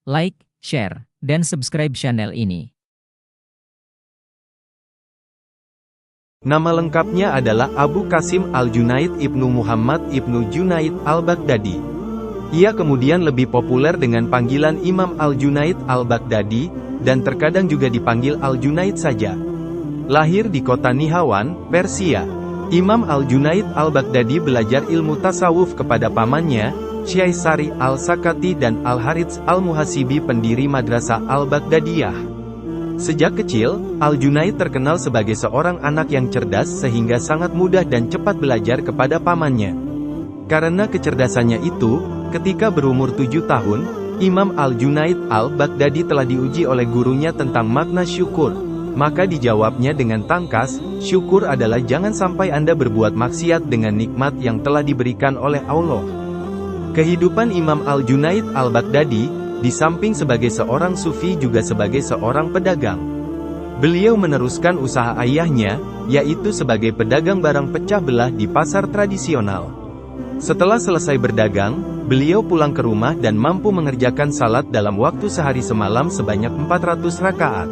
like, share, dan subscribe channel ini. Nama lengkapnya adalah Abu Qasim Al-Junaid Ibnu Muhammad Ibnu Junaid Al-Baghdadi. Ia kemudian lebih populer dengan panggilan Imam Al-Junaid Al-Baghdadi, dan terkadang juga dipanggil Al-Junaid saja. Lahir di kota Nihawan, Persia, Imam Al-Junaid Al-Baghdadi belajar ilmu tasawuf kepada pamannya, Syekh Sari Al-Sakati dan Al-Harits Al-Muhasibi pendiri Madrasah Al-Baghdadiyah. Sejak kecil, Al-Junaid terkenal sebagai seorang anak yang cerdas sehingga sangat mudah dan cepat belajar kepada pamannya. Karena kecerdasannya itu, ketika berumur 7 tahun, Imam Al-Junaid Al-Baghdadi telah diuji oleh gurunya tentang makna syukur. Maka dijawabnya dengan tangkas, syukur adalah jangan sampai Anda berbuat maksiat dengan nikmat yang telah diberikan oleh Allah. Kehidupan Imam Al-Junaid Al-Baghdadi, di samping sebagai seorang sufi juga sebagai seorang pedagang. Beliau meneruskan usaha ayahnya, yaitu sebagai pedagang barang pecah belah di pasar tradisional. Setelah selesai berdagang, beliau pulang ke rumah dan mampu mengerjakan salat dalam waktu sehari semalam sebanyak 400 rakaat.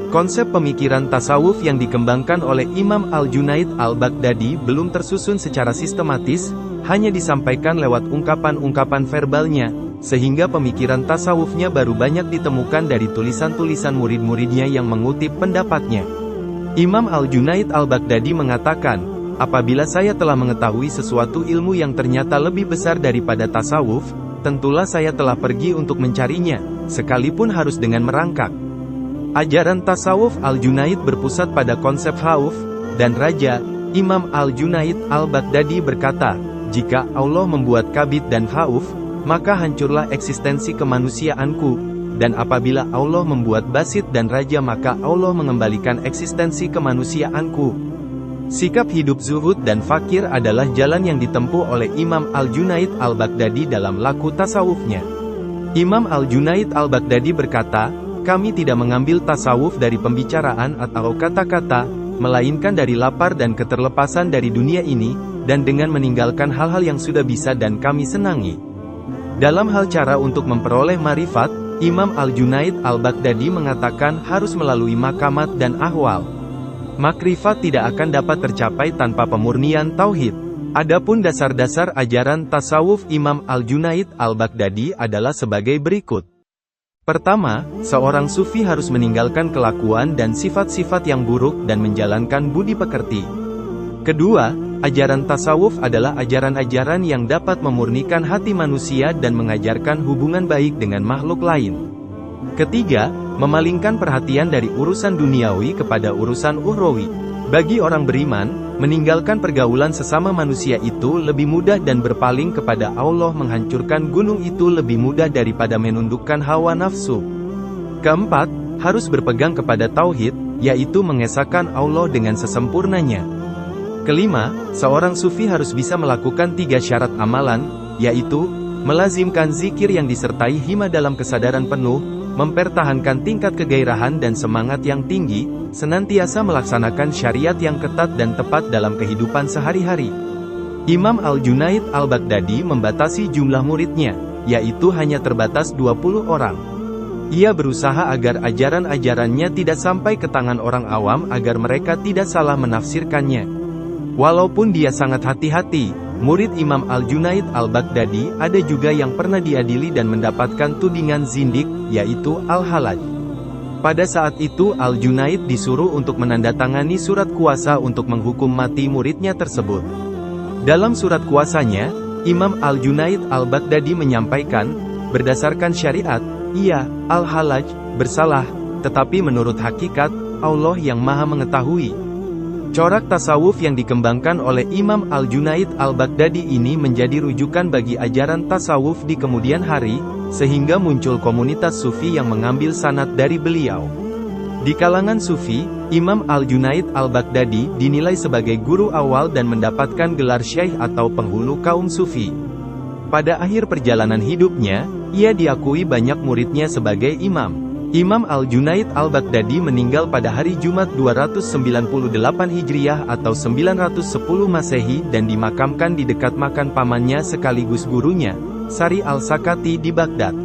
Konsep pemikiran tasawuf yang dikembangkan oleh Imam Al-Junaid Al-Baghdadi belum tersusun secara sistematis, hanya disampaikan lewat ungkapan-ungkapan verbalnya, sehingga pemikiran tasawufnya baru banyak ditemukan dari tulisan-tulisan murid-muridnya yang mengutip pendapatnya. Imam Al-Junaid Al-Baghdadi mengatakan, apabila saya telah mengetahui sesuatu ilmu yang ternyata lebih besar daripada tasawuf, tentulah saya telah pergi untuk mencarinya, sekalipun harus dengan merangkak. Ajaran tasawuf Al-Junaid berpusat pada konsep khauf dan raja. Imam Al-Junaid Al-Baghdadi berkata, jika Allah membuat kabid dan khauf, maka hancurlah eksistensi kemanusiaanku, dan apabila Allah membuat basit dan raja maka Allah mengembalikan eksistensi kemanusiaanku. Sikap hidup zuhud dan fakir adalah jalan yang ditempuh oleh Imam Al-Junaid Al-Baghdadi dalam laku tasawufnya. Imam Al-Junaid Al-Baghdadi berkata, kami tidak mengambil tasawuf dari pembicaraan atau kata-kata, melainkan dari lapar dan keterlepasan dari dunia ini, dan dengan meninggalkan hal-hal yang sudah bisa dan kami senangi. Dalam hal cara untuk memperoleh marifat, Imam Al-Junaid Al-Baghdadi mengatakan harus melalui makamat dan ahwal. Makrifat tidak akan dapat tercapai tanpa pemurnian tauhid. Adapun dasar-dasar ajaran tasawuf Imam Al-Junaid Al-Baghdadi adalah sebagai berikut. Pertama, seorang sufi harus meninggalkan kelakuan dan sifat-sifat yang buruk dan menjalankan budi pekerti. Kedua, ajaran tasawuf adalah ajaran-ajaran yang dapat memurnikan hati manusia dan mengajarkan hubungan baik dengan makhluk lain. Ketiga, memalingkan perhatian dari urusan duniawi kepada urusan ukhrawi. Bagi orang beriman, meninggalkan pergaulan sesama manusia itu lebih mudah dan berpaling kepada Allah menghancurkan gunung itu lebih mudah daripada menundukkan hawa nafsu. Keempat, harus berpegang kepada tauhid, yaitu mengesahkan Allah dengan sesempurnanya. Kelima, seorang sufi harus bisa melakukan 3 syarat amalan, yaitu, melazimkan zikir yang disertai hima dalam kesadaran penuh, mempertahankan tingkat kegairahan dan semangat yang tinggi, senantiasa melaksanakan syariat yang ketat dan tepat dalam kehidupan sehari-hari. Imam Al-Junaid Al-Baghdadi membatasi jumlah muridnya, yaitu hanya terbatas 20 orang. Ia berusaha agar ajaran-ajarannya tidak sampai ke tangan orang awam agar mereka tidak salah menafsirkannya. Walaupun dia sangat hati-hati, murid Imam Al-Junaid Al-Baghdadi ada juga yang pernah diadili dan mendapatkan tudingan zindik, yaitu Al-Halaj. Pada saat itu Al-Junaid disuruh untuk menandatangani surat kuasa untuk menghukum mati muridnya tersebut. Dalam surat kuasanya, Imam Al-Junaid Al-Baghdadi menyampaikan, berdasarkan syariat, ia, Al-Halaj, bersalah, tetapi menurut hakikat, Allah yang maha mengetahui. Corak tasawuf yang dikembangkan oleh Imam Al-Junaid Al-Baghdadi ini menjadi rujukan bagi ajaran tasawuf di kemudian hari, sehingga muncul komunitas sufi yang mengambil sanad dari beliau. Di kalangan sufi, Imam Al-Junaid Al-Baghdadi dinilai sebagai guru awal dan mendapatkan gelar syekh atau penghulu kaum sufi. Pada akhir perjalanan hidupnya, ia diakui banyak muridnya sebagai imam. Imam Al-Junaid Al-Baghdadi meninggal pada hari Jumat 298 Hijriah atau 910 Masehi dan dimakamkan di dekat makam pamannya sekaligus gurunya, Sari Al-Sakati di Baghdad.